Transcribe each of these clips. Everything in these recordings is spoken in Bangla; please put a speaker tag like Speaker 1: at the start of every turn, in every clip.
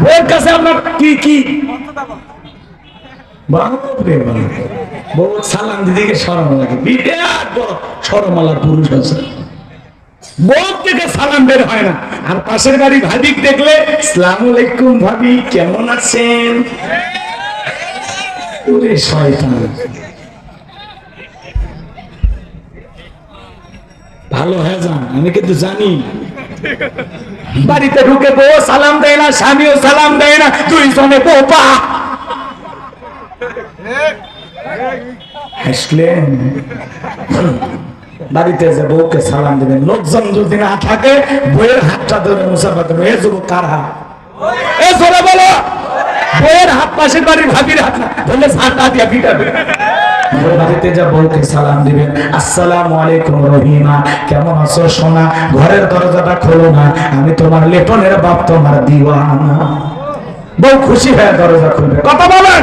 Speaker 1: বউয়ের কাছে আপনার কি কি বউ সালাম দিদিকে শরম লাগে, বিরাট বড় শরমালার পুরুষ আছে। বউ থেকে সালাম বের হয় না। আর পাশের বাড়ি ভাবিক দেখলে আসসালামু আলাইকুম ভাবি, কেমন আছেন? ওরে শয়তান, ভালো হয়ে যান। আমি কিন্তু জানি বাড়িতে ঢুকে বউ সালাম দেয় না, স্বামীও সালাম দেয় না, দুইজনে বোপা হাসলেন। বাড়িতে যে বউকে সালাম দিবেন, লোকজন যদি না থাকে বইয়ের হাতটা ধরে মুসাফা করবে, এ যুবক কার হাত? এ জোরে বলো। বইয়ের হাত পাশের বাড়ির ভাবির হাত না, বললে সাঁটা দিয়া পিটাবে। বাড়িতে যা বউকে সালাম দিবেন, আসসালামু আলাইকুম রহিমা, কেমন আছো সোনা? ঘরের দরজাটা খোলো না, আমি তোমার লেটনের বাপ, তোমার দিওয়ানা। বউ খুশি হয়ে দরজা খুলবে, কথা বলেন।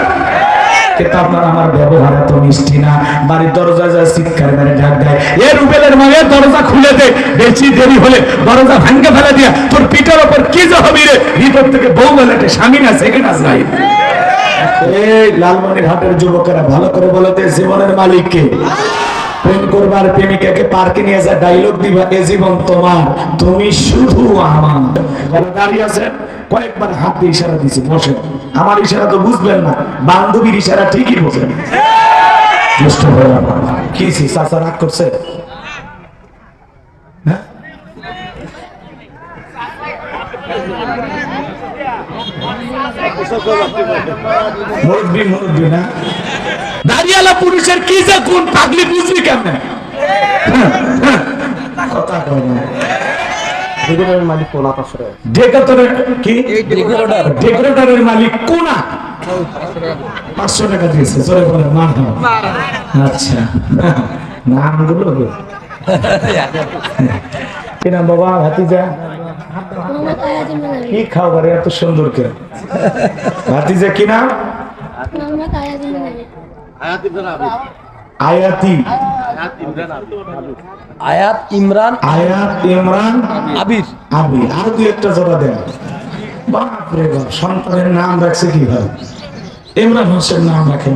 Speaker 1: কিন্তু আপনার আমার ব্যবহার এত মিষ্টি না। বাড়ির দরজা যা চিৎকার মেরে ডাক দেয়, এ রুবেলের মায়ের দরজা খুলে দে, বেশি দেরি হলে দরজা ভাঙ্গে ফেলে দিয়া তোর পিঠের ওপর কি যে হবি রে। ভিতর থেকে বউ বলে স্বামী না, সেকেন্ড আস নাই। এই লালমনিরহাটের যুবকেরা ভালো করে বলতে, জীবনের মালিক কে? প্রেম করবার প্রেমিকাকে পার্কে নিয়ে যা ডায়লগ দিবা, এ জীবন তোমার, তুমি শুধু আমার। দাঁড়িয়ে আছেন, কয়েকবার হাত দিয়ে ইশারা দিয়েছি বসে। আমার ইশারা তো বুঝবেন না, বান্ধবীর ইশারা ঠিকই বোঝেন। কি চাচা রাগ করছে? মুরব্বী মুরব্বী না, দাঁড়িয়ালা পুরুষের কি যে গুণ, পাগলি বুঝবি কেমন? কথা কয় না। মালিক কোনা, ডেকোরেটরের মালিক কোনা 500 টাকা দিয়েছে, জোরে বলে মান। আচ্ছা, নামগুলো কি নাম বাবা? ভাতিজা কি খাও বারে এত সুন্দর কে? ভাতিজা কি নাম? আয়াতি,
Speaker 2: আয়াত ইমরান,
Speaker 1: আয়াত ইমরান
Speaker 2: আবির,
Speaker 1: আবির। আর দুই একটা জোড়া দেন। বাপরে বাপ, সন্তানের নাম রাখছে কি ভাই? ইমরান হোসেন নাম রাখেন,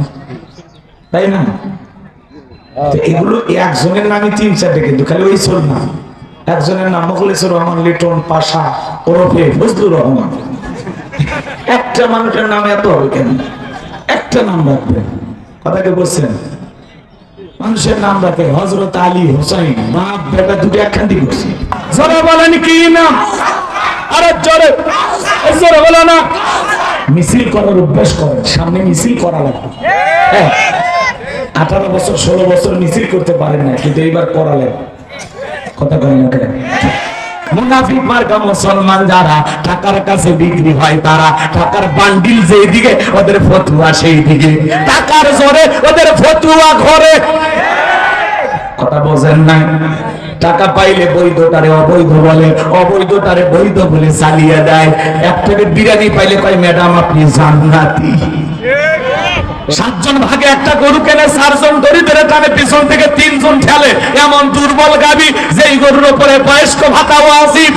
Speaker 1: তাই না? এগুলো একজনের নামই 3-4টা, কিন্তু খালি ওই সোর নাম। একজনের নাম মুখলেসুর রহমান লিটন পাশা ওরফে ফজলুর রহমান। একটা মানুষের নাম এত হবে কেন? একটা নাম রাখবেন, কথাকে বলছেন। মানুষের নাম রাখে হযরত আলী, হোসেন, বাপ বেটা দুটো একখান দিয়ে করছে। জোরে বলেন কি নাম? আরে জোরে জোরে বলো না। মিছিল করার অভ্যাস করেন, সামনে মিছিল করা লাগবে। 18 বছর 16 বছর মিছিল করতে পারেন না, কিন্তু এইবার করালেন। কথা বলেন না কেন? মুনাফিক মার্কা মুসলমান যারা, টাকার কাছে বিক্রি হয় তারা। টাকার বান্ডিল যেদিকে ওদের ফতুয়া সেই দিকে, টাকার জোরে ওদের ফতুয়া ঘরে। কথা বোঝেন না? টাকা পাইলে বৈধটারে অবৈধ বলে, অবৈধটারে বৈধ বলে চালিয়ে দেয়। এক প্লেট বিরিয়ানি পাইলে কয় ম্যাডাম আপনি জান্নাতি। 7 জন ভাগে একটা গরু কেনে, 4 জন দড়ি ধরে টানে, পিছন থেকে 3 জন ঠেলে। এমন দুর্বল গাবি যেই গরুর উপরে বয়স্ক ভাতা ওয়াজিব।